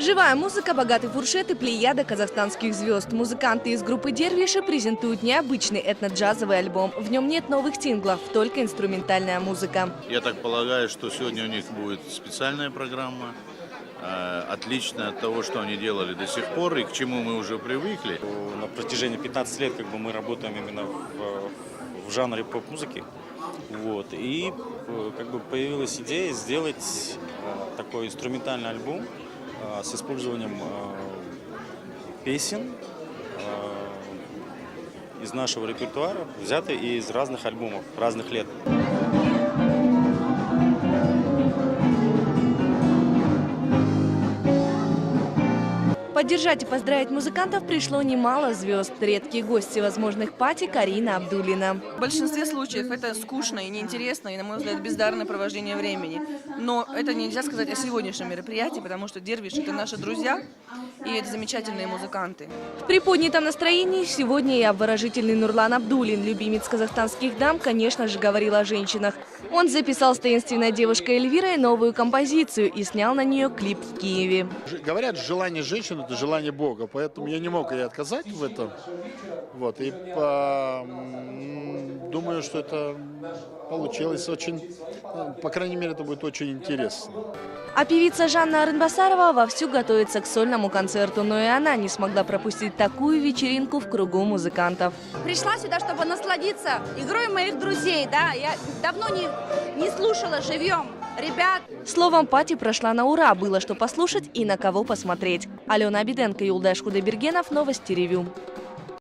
Живая музыка, богатый фуршет и плеяда казахстанских звезд. Музыканты из группы «Дервиши» презентуют необычный этно-джазовый альбом. В нем нет новых синглов, только инструментальная музыка. Я так полагаю, что сегодня у них будет специальная программа, отличная от того, что они делали до сих пор и к чему мы уже привыкли. На протяжении 15 лет мы работаем именно в жанре поп-музыки. И появилась идея сделать такой инструментальный альбом с использованием песен из нашего репертуара, взятые из разных альбомов, разных лет. Поддержать и поздравить музыкантов пришло немало звезд. Редкие гости возможных пати Карина Абдуллина. В большинстве случаев это скучно и неинтересно, и, на мой взгляд, бездарное провождение времени. Но это нельзя сказать о сегодняшнем мероприятии, потому что «Дервиши» — это наши друзья, и это замечательные музыканты. В приподнятом настроении сегодня и обворожительный Нурлан Абдуллин, любимец казахстанских дам, конечно же, говорил о женщинах. Он записал с таинственной девушкой Эльвирой новую композицию и снял на нее клип в Киеве. Говорят, желание женщины – это желание Бога, поэтому я не мог ей отказать в этом. И думаю, что это получилось очень, по крайней мере, это будет очень интересно. А певица Жанна Арынбасарова вовсю готовится к сольному концерту, но и она не смогла пропустить такую вечеринку в кругу музыкантов. Пришла сюда, чтобы насладиться игрой моих друзей, да, я давно не слушала живьем ребят. Словом, пати прошла на ура, было что послушать и на кого посмотреть. Алена Абиденко, Юлдаш Худайбергенов, Новости Ревью.